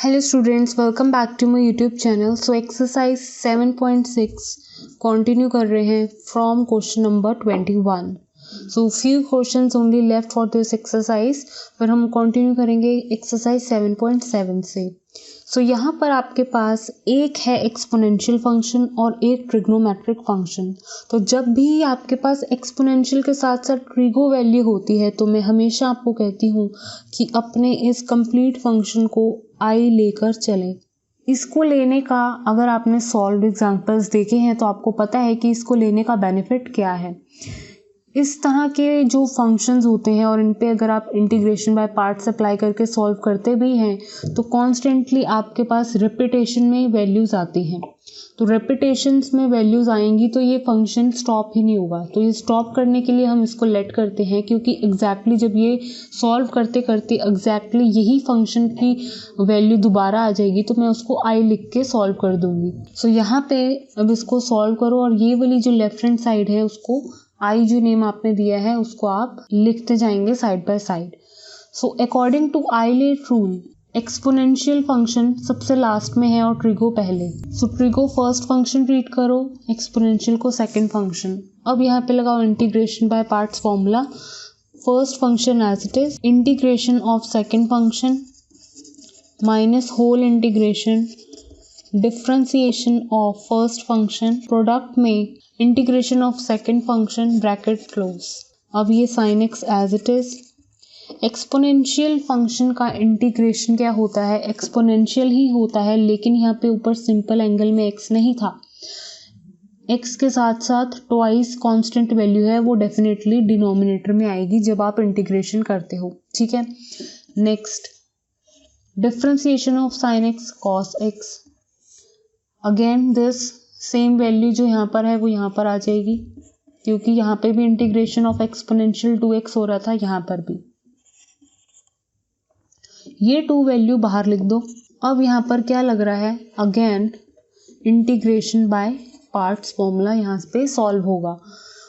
Hello students, welcome back to my YouTube channel. So exercise 7.6 continue कर रहे हैं from question number 21. So few questions only left for this exercise, पर हम continue करेंगे exercise 7.7 से. So यहाँ पर आपके पास एक है एक्सपोनेंशियल फंक्शन और एक ट्रिग्नोमेट्रिक फंक्शन. तो जब भी आपके पास एक्सपोनेंशियल के साथ साथ ट्रिगो वैल्यू होती है तो मैं हमेशा आपको कहती हूँ कि अपने इस कंप्लीट फंक्शन को आई लेकर चलें. इसको लेने का अगर आपने सॉल्व एग्जांपल्स देखे हैं तो आपको पता है कि इसको लेने का बेनिफिट क्या है. इस तरह के जो फंक्शंस होते हैं और इन पे अगर आप इंटीग्रेशन बाय पार्ट्स अप्लाई करके सॉल्व करते भी हैं तो कॉन्स्टेंटली आपके पास रिपीटेशन में वैल्यूज़ आती हैं. तो रिपीटेशंस में वैल्यूज़ आएंगी तो ये फंक्शन स्टॉप ही नहीं होगा. तो ये स्टॉप करने के लिए हम इसको लेट करते हैं, क्योंकि एग्जैक्टली जब ये सॉल्व करते करते एग्जैक्टली यही फंक्शन की वैल्यू दोबारा आ जाएगी तो मैं उसको आई लिख के सॉल्व कर दूंगी. सो यहाँ पे अब इसको सॉल्व करो और ये वाली जो लेफ्ट हैंड साइड है उसको आई जो नेम आपने दिया है उसको आप लिखते जाएंगे side by side. So according to ILATE rule exponential function सबसे लास्ट में है और ट्रिगो पहले. So trigo first function treat करो, एक्सपोनेंशियल को सेकंड फंक्शन. अब यहाँ पे लगाओ integration by parts formula. First function as it is, integration of second function minus whole integration differentiation of first function, product में integration of second function bracket close. अब ये sine x as it is. Exponential function का integration क्या होता है, exponential ही होता है, लेकिन यहाँ पे ऊपर सिंपल एंगल में एक्स नहीं था. एक्स के साथ साथ ट्वाइस कांस्टेंट वैल्यू है, वो डेफिनेटली डिनोमिनेटर में आएगी जब आप इंटीग्रेशन करते हो. ठीक है. Next, differentiation of sine x cos x. Again this same value जो यहाँ पर है वो यहाँ पर आ जाएगी, क्योंकि यहाँ पे भी इंटीग्रेशन ऑफ एक्सपोनेंशियल 2x हो रहा था, यहाँ पर भी. ये 2 वैल्यू बाहर लिख दो. अब यहाँ पर क्या लग रहा है, again integration by parts formula यहाँ पे सॉल्व होगा.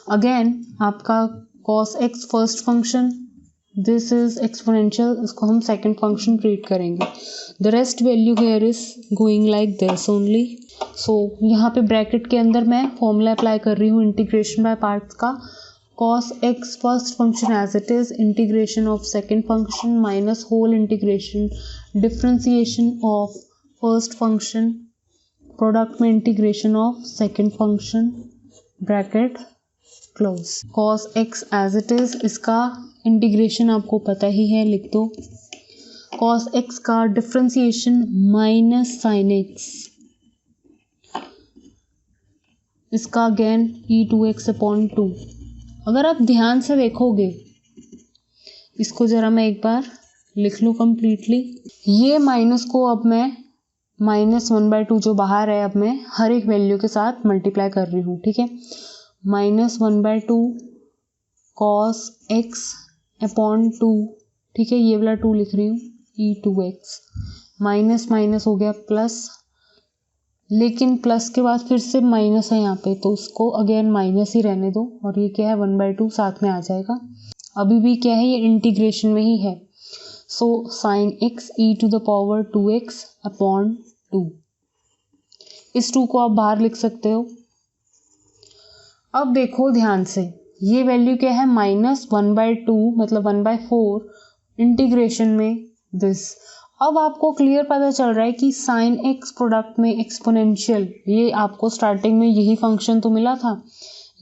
अगेन आपका cos x first function, this is exponential, इसको हम सेकंड फंक्शन ट्रीट करेंगे. The rest value here is going like this only. So यहाँ पे ब्रैकेट के अंदर मैं फॉर्मूला अप्लाई कर रही हूँ इंटीग्रेशन बाय पार्ट्स का. cos x first function as it is, integration of second function minus whole integration differentiation of first function, product में integration of second function bracket close. cos x as it is, इसका integration आपको पता ही है, लिख दो. cos x का differentiation minus sine x, इसका अगेन e2x/2. अगर आप ध्यान से देखोगे, इसको जरा मैं एक बार लिख लूँ कंप्लीटली. ये माइनस को अब मैं -1/2 जो बाहर है, अब मैं हर एक वैल्यू के साथ मल्टीप्लाई कर रही हूँ. ठीक है. -1/2 cos x/2. ठीक है, ये वाला 2 लिख रही हूँ, e2x. माइनस माइनस हो गया प्लस, लेकिन प्लस के बाद फिर से माइनस है यहाँ पे, तो उसको अगेन माइनस ही रहने दो. और ये क्या है, 1/2 साथ में आ जाएगा. अभी भी क्या है, ये इंटीग्रेशन में ही है. So sine x e⁻²x/2. इस 2 को आप बाहर लिख सकते हो. अब देखो ध्यान से, ये वैल्यू क्या है, -1/2 मतलब 1/4 इंटीग्रेशन में दिस. अब आपको क्लियर पता चल रहा है कि साइन एक्स प्रोडक्ट में एक्सपोनेंशियल, ये आपको स्टार्टिंग में यही फंक्शन तो मिला था,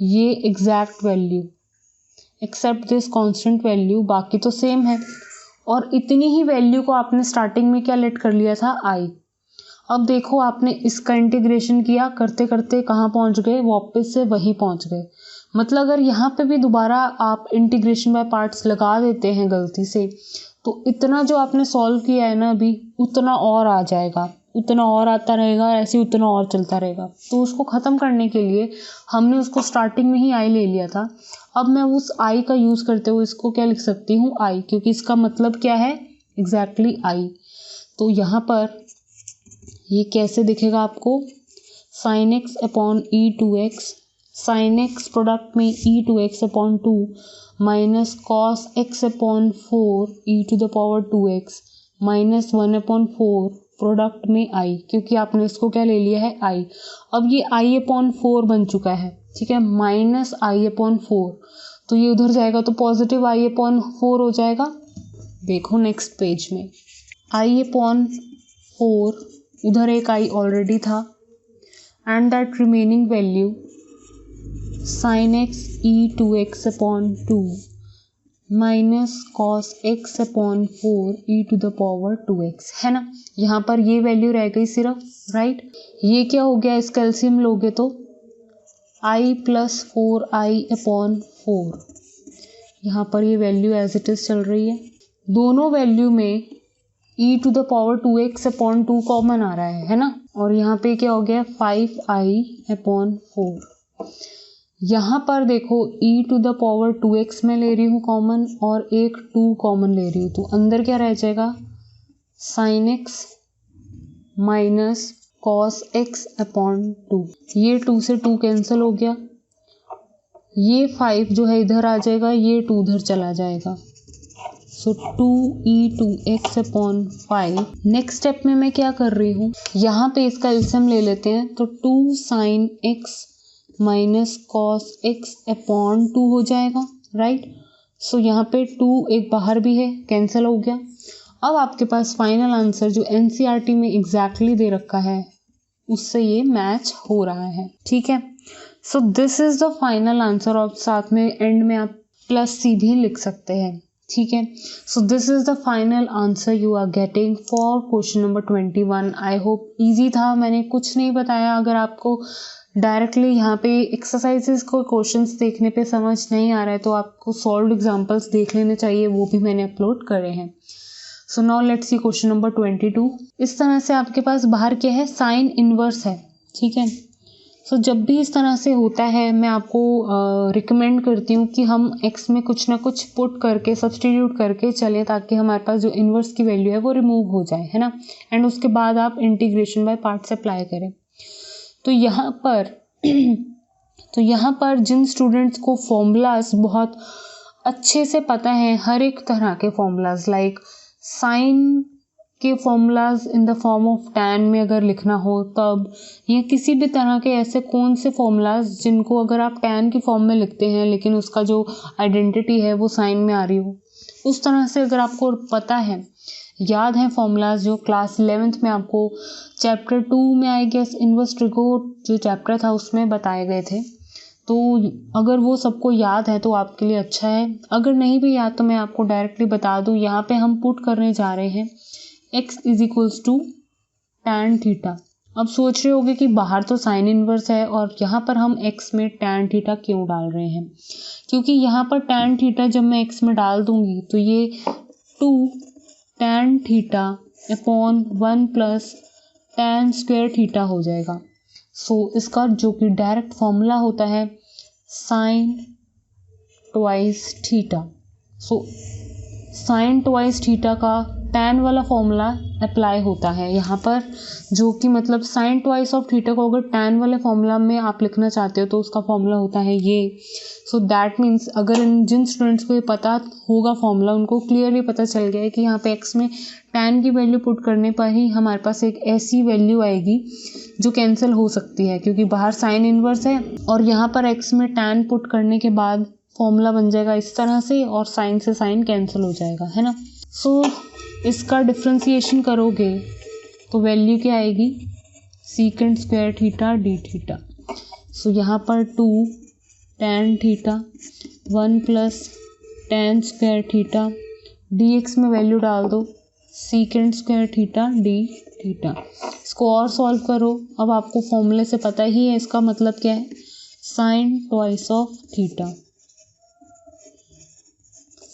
ये exact value except this constant value, बाकी तो सेम है. और इतनी ही वैल्यू को आपने स्टार्टिंग में क्या लेट कर लिया था, आई. अब देखो आपने इसका इंटीग्रेशन किया, करते करते कहाँ पहुँच गए, वापस से वही पहुँच गए. मतलब अगर यहाँ पे भी दोबारा आप इंटीग्रेशन बाय पार्ट्स लगा देते हैं गलती से, तो इतना जो आपने सॉल्व किया है ना अभी, उतना और आ जाएगा, उतना और आता रहेगा, ऐसे उतना और चलता रहेगा. तो उसको ख़त्म करने के लिए हमने उसको स्टार्टिंग में ही आई ले लिया था. अब मैं उस आई का यूज़ करते हुए इसको क्या लिख सकती हूँ, आई, क्योंकि इसका मतलब क्या है, एग्जैक्टली आई. तो यहाँ पर ये कैसे दिखेगा आपको, sign x/e2x, sign x product में e2x/2 minus cos x/4 e⁻²x minus 1/4 product में आई, क्योंकि आपने इसको क्या ले लिया है आई। अब ये i/4 बन चुका है, ठीक है, माइनस i/4, तो ये उधर जाएगा तो पॉजिटिव i/4 हो जाएगा। देखो नेक्स्ट पेज में i/4, उधर एक i ऑलरेडी था, and that remaining value sin x e2x/2 minus cos x/4 e⁴ है ना। यहाँ पर ये वैल्यू रह गई सिर्फ, राइट। ये क्या हो गया, इसका एलसीएम लोगे तो i + 4i/4, यहाँ पर ये वैल्यू एज इट इज चल रही है। दोनों वैल्यू में e⁴2x/2 कॉमन आ रहा है ना, और यहाँ पे क्या हो गया 5i/4। यहाँ पर देखो e⁴2x में ले रही हूँ कॉमन और एक 2 कॉमन ले रही हूँ, तो अंदर क्या रह जाएगा sin x minus cos x/2। ये 2 से 2 कैंसिल हो गया, ये 5 जो है इधर आ जाएगा, ये 2 उधर चला जाएगा, सो 2e2x/5। नेक्स्ट स्टेप में मैं क्या कर रही हूँ, यहाँ पे इसका एलसीएम ले लेते हैं, तो 2 sin x minus cos x/2 हो जाएगा, राइट। सो यहाँ पे 2 एक बाहर भी है, कैंसिल हो गया। अब आपके पास फाइनल आंसर जो एनसीईआरटी में एग्जैक्टली दे रखा है उससे ये मैच हो रहा है, ठीक है। So this is the final answer, और साथ में एंड में आप +c भी लिख सकते हैं, ठीक है। So this is the final answer you are getting for question number 21। I hope easy था, मैंने कुछ नहीं बताया। अगर आपको डायरेक्टली यहाँ पे एक्सरसाइजेस को क्वेश्चंस देखने पे समझ नहीं आ रहा है तो आपको सॉल्व्ड एग्जांपल्स देख लेने चाहिए, वो भी मैंने अपलोड करे हैं। So now let's see question number 22। इस तरह से आपके पास बाहर क्या है, साइन इनवर्स है, ठीक है। सो जब भी इस तरह से होता है मैं आपको रिकमेंड करती हूँ कि हम x में कुछ ना कुछ पुट करके सब्सटीट्यूट करके चलें, ताकि हमारे पास जो इनवर्स की वैल्यू है वो रिमूव हो जाए, है ना। एंड उसके बाद आप इंटीग्रेशन बाय पार्ट्स अप्लाई करें। तो यहाँ पर जिन स्टूडेंट्स को फॉर्मूलाज बहुत अच्छे से पता है, हर एक तरह के फॉर्मूलाज, लाइक साइन के formulas in the form of tan में अगर लिखना हो तब, या किसी भी तरह के ऐसे कौन से फॉर्मूलाज जिनको अगर आप tan की फॉर्म में लिखते हैं लेकिन उसका जो आइडेंटिटी है वो साइन में आ रही हो, उस तरह से अगर आपको पता है, याद है फॉर्मूलाज जो क्लास 11th में आपको चैप्टर 2 में आई गेस इनवर्स ट्रिगो जो चैप्टर था उसमें बताए गए थे। तो अगर वो सबको याद है तो आपके लिए अच्छा है, अगर नहीं भी याद तो मैं आपको डायरेक्टली बता दूं। यहाँ पे हम पुट करने जा रहे हैं x = tan थीटा। अब सोच रहे होगे कि बाहर तो साइन इनवर्स है और यहाँ पर हम x में tan थीटा क्यों डाल रहे हैं, क्योंकि यहाँ पर tan थीटा जब मैं x में डाल दूंगी तो ये 2 tan θ/1 + tan स्क्वायर थीटा हो जाएगा। सो इसका जो कि डायरेक्ट फॉर्मूला होता है sin ट्वाइस थीटा। सो sin ट्वाइस थीटा का tan वाला फॉर्मूला अप्लाई होता है यहाँ पर, जो कि मतलब sin ट्वाइस ऑफ थीटा को अगर tan वाले फॉर्मूला में आप लिखना चाहते हो तो उसका फॉर्मूला होता है ये। सो दैट मीन्स अगर जिन स्टूडेंट्स को ये पता होगा फॉर्मूला, उनको क्लियरली पता चल गया है कि यहाँ पे x में tan की वैल्यू पुट करने पर ही हमारे पास एक ऐसी वैल्यू आएगी जो कैंसिल हो सकती है, क्योंकि बाहर साइन इनवर्स है और यहाँ पर x में tan पुट करने के बाद फॉर्मूला बन जाएगा इस तरह से, और साइन से साइन कैंसिल हो जाएगा, है ना। सो इसका डिफ्रेंसिएशन करोगे तो वैल्यू क्या आएगी, secant square theta d theta. So यहाँ पर 2 tan theta 1 + tan square theta dx में वैल्यू डाल दो secant square theta d theta. इसको और सॉल्व करो। अब आपको फॉर्मूले से पता ही है इसका मतलब क्या है, साइन ट्वाइस ऑफ थीटा।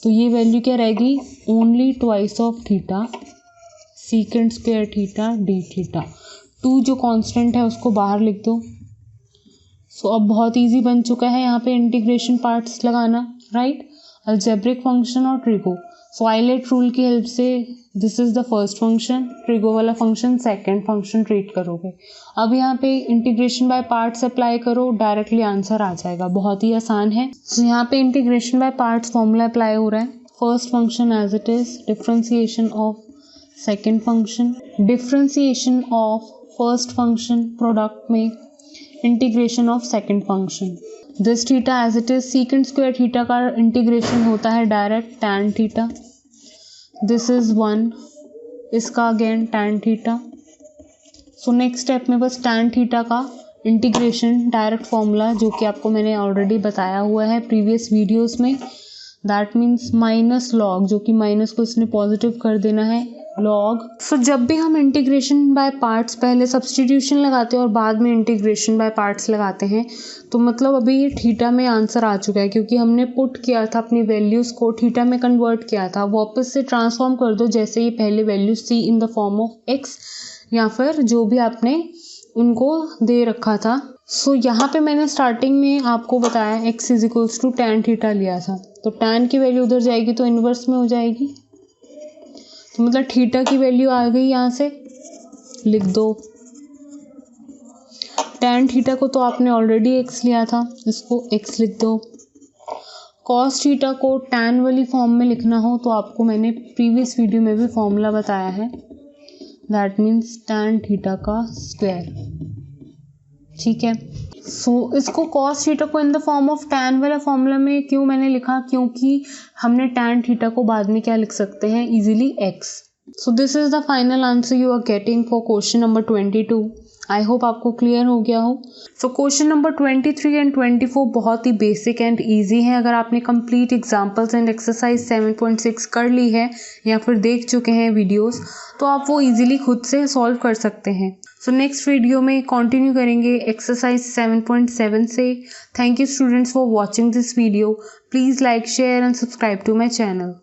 तो ये वैल्यू क्या रहेगी, only twice of theta secant square theta d theta. 2 जो कांस्टेंट है उसको बाहर लिख दो। सो अब बहुत इजी बन चुका है यहाँ पे इंटीग्रेशन पार्ट्स लगाना, राइट। अलजेब्रिक फंक्शन और ट्रिगो। सो आइलेट रूल की हेल्प से this is the first function, trigo वाला फंक्शन सेकंड फंक्शन ट्रीट करोगे। अब यहाँ पे इंटीग्रेशन बाय पार्ट्स अप्लाई करो, डायरेक्टली आंसर आ जाएगा, बहुत ही आसान है। सो यहाँ पे integration by parts formula apply हो रहा है। First function as it is differentiation of second function, differentiation of first function, product में integration of second function. This theta as it is, secant square theta का integration होता है direct tan theta. This is 1, इसका again tan theta. So next step में बस tan theta का integration direct formula जो कि आपको मैंने ऑलरेडी बताया हुआ है प्रीवियस वीडियोस में, दैट मीन्स माइनस लॉग, जो कि माइनस को इसने पॉजिटिव कर देना है, लॉग. सो जब भी हम इंटीग्रेशन बाय पार्ट्स पहले सब्सटीट्यूशन लगाते हैं और बाद में इंटीग्रेशन बाय पार्ट्स लगाते हैं तो मतलब अभी ये थीटा में आंसर आ चुका है क्योंकि हमने पुट किया था अपनी वैल्यूज़ को थीटा में कन्वर्ट किया था. वापस से ट्रांसफॉर्म कर दो जैसे ये पहले value see in the form of x या फिर जो भी आपने उनको दे रखा था. सो यहाँ पे मैंने स्टार्टिंग में आपको बताया x is equals to tan theta लिया था, तो टैन की वैल्यू उधर जाएगी तो इन्वर्स में हो जाएगी, तो मतलब थीटा की वैल्यू आ गई. यहाँ से लिख दो टैन थीटा को तो आपने ऑलरेडी x लिया था, इसको x लिख दो. कॉस थीटा को टैन वाली फॉर्म में लिखना हो तो आपको मैंने प्रीवियस वीडियो में भी फॉर्मूला बताया है, दैट मीन्स टैन थीटा का स्क्वायर. ठीक है. सो इसको कॉस थीटा को इन द फॉर्म ऑफ टैन वाला फॉर्मूला में क्यों मैंने लिखा, क्योंकि हमने टैन थीटा को बाद में क्या लिख सकते हैं easily x. So this is the final answer you are getting for question number 22. I hope आपको क्लियर हो गया हो. सो क्वेश्चन नंबर 23 एंड 24 बहुत ही बेसिक एंड ईजी है. अगर आपने कंप्लीट एग्जाम्पल्स एंड एक्सरसाइज 7.6 कर ली है या फिर देख चुके हैं वीडियोस तो आप वो इजीली खुद से सॉल्व कर सकते हैं. सो नेक्स्ट वीडियो में कंटिन्यू करेंगे एक्सरसाइज 7.7 से. Thank you students for watching this video. Please like, share and subscribe to my channel.